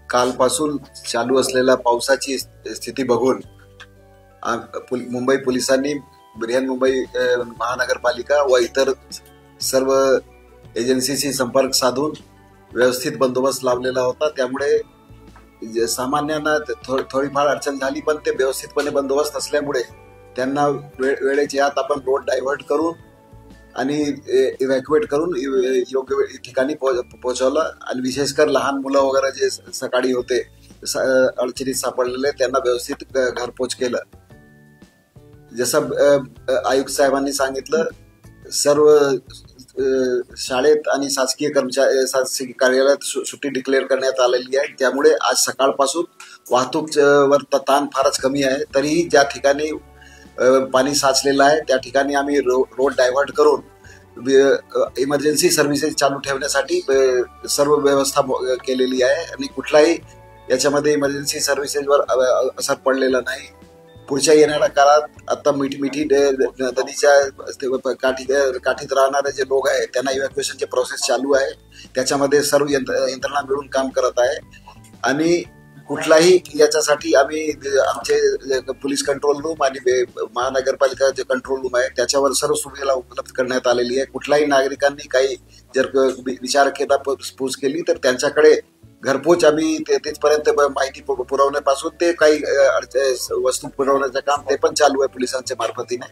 कालपासून चालू असलेल्या पावसाची स्थिती बघून मुंबई पोलिसांनी बृहन्मुंबई महानगरपालिका व इतर सर्व एजन्सीशी संपर्क साधून व्यवस्थित बंदोबस्त लावलेला होता। त्यामुळे सामान्यांना थोडीफार अडचण झाली, पण ते व्यवस्थितपणे बंदोबस्त असल्यामुळे त्यांना वेळेच्या आत आपण रोड डायव्हर्ट करून आणि इव्हॅक्युएट करून योग्य ठिकाणी पोहोचवलं। आणि विशेषकर लहान मुलं वगैरे जे सकाळी होते अडचणीत सापडलेले त्यांना व्यवस्थित घरपोच केलं। जसं आयुक्त साहेबांनी सांगितलं, सर्व शाळेत आणि शासकीय कार्यालयात सुट्टी डिक्लेअर करण्यात आलेली आहे। त्यामुळे आज सकाळपासून वाहतूक वर ताण फारच कमी आहे। तरीही ज्या ठिकाणी पाणी साचलेलं आहे त्या ठिकाणी आम्ही रोड डायव्हर्ट करून इमर्जन्सी सर्व्हिसेस चालू ठेवण्यासाठी सर्व व्यवस्था केलेली आहे आणि कुठलाही याच्यामध्ये इमर्जन्सी सर्व्हिसेसवर असर पडलेला नाही। पुढच्या येणाऱ्या काळात आता मिठी नदीच्या काठीत राहणारे जे लोक आहेत त्यांना इव्हॅक्युएशनचे प्रोसेस चालू आहे। त्याच्यामध्ये सर्व यंत्रणा मिळून काम करत आहे आणि कुठलाही याच्यासाठी आम्ही आमचे पोलीस कंट्रोल रूम आणि महानगरपालिका जे कंट्रोल रूम आहे त्याच्यावर सर्व सुविधा उपलब्ध करण्यात आलेली आहे। कुठल्याही नागरिकांनी काही जर विचार केला पूस केली तर त्यांच्याकडे घरपोच आम्ही तिथपर्यंत माहिती पुरवण्यापासून ते काही वस्तू पुरवण्याचं काम ते पण चालू आहे पोलिसांच्या मार्फतीने।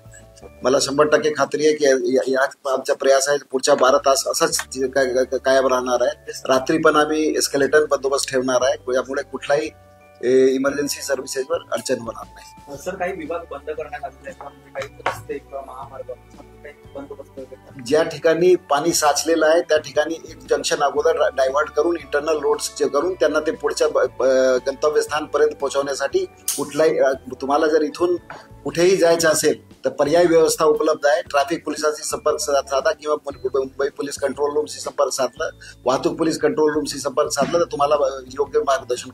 मला 100% खात्री आहे की या आमचा प्रयास आहे पुढच्या 12 तास असाच कायम राहणार आहे। रात्री पण आम्ही एस्केलेटर बंदोबस्त ठेवणार आहे, यामुळे कुठलाही इमर्जन्सी सर्व्हिसेसवर अडचण होणार नाही। सर, काही विभाग बंद करण्यात आलेले आहेत, काही रस्ते किंवा महामार्ग बंदोबस्त ज्या ठिकाणी पाणी साचलेलं आहे त्या ठिकाणी एक जंक्शन अगोदर डायव्हर्ट करून इंटरनल रोड्स करून त्यांना ते पुढच्या गंतव्यस्थानपर्यंत पोहोचवण्यासाठी कुठलाही तुम्हाला जर इथून कुठेही जायचं असेल तर पर्यायी व्यवस्था उपलब्ध आहे। ट्रॅफिक पोलिसांशी संपर्क साधा किंवा मुंबई पोलीस कंट्रोल रूमशी संपर्क साधला, वाहतूक पोलीस कंट्रोल रूमशी संपर्क साधला तर तुम्हाला योग्य मार्गदर्शन